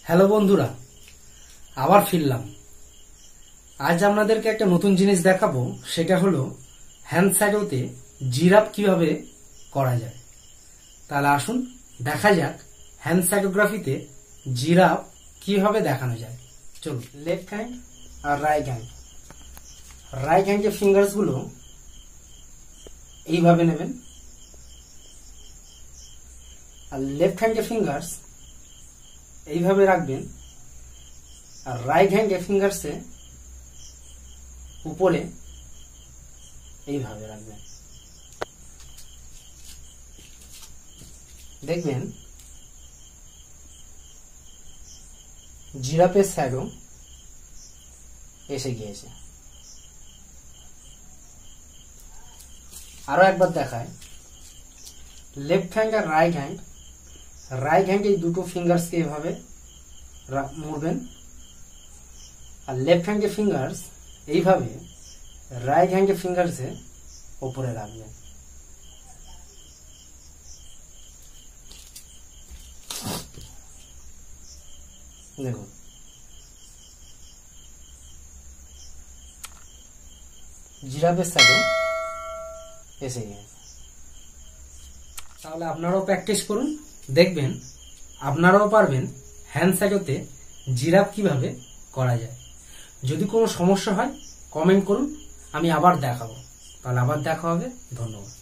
Hello বন্ধুরা, আবার ফিরলাম। আজ আপনাদেরকে একটা নতুন জিনিস দেখাবো, সেটা হলো হ্যান্ড শ্যাডোতে জিরাফ কিভাবে করা যায়। তাহলে আসুন দেখা যাক হ্যান্ড শ্যাডোগ্রাফিতে জিরাফ কিভাবে দেখানো যায়। চলুন, লেফট হ্যান্ড আর রাইট হ্যান্ড, রাইট হ্যান্ডের ফিঙ্গার্স গুলো এইভাবে নেবেন, আর লেফট হ্যান্ডের ফিঙ্গার্স এইভাবে রাখবেন, আর রাইট হ্যান্ডের ফিঙ্গার্সে উপরে এইভাবে রাখবেন। দেখবেন জিরাফের শ্যাডো এসে গিয়েছে। আরো একবার দেখায়, লেফট হ্যান্ড আর রাইট হ্যান্ড, রাইট হ্যান্ড এই দুটো ফিঙ্গার্সকে এভাবে মুড়বেন, আর লেফট হ্যান্ডের ফিঙ্গার্স এইভাবে রাইট হ্যান্ডের ফিঙ্গার্সে উপরে রাখবেন। দেখুন, জিরাফের শ্যাডো এসে গেছে। তাহলে আপনারাও প্র্যাকটিস করুন, দেখবেন আপনারাও পারবেন হ্যান্ড শ্যাডোতে জিরাফ কিভাবে করা যায়। যদি কোনো সমস্যা হয় কমেন্ট করুন, আমি আবার দেখাবো। তাহলে আবার দেখা হবে। ধন্যবাদ।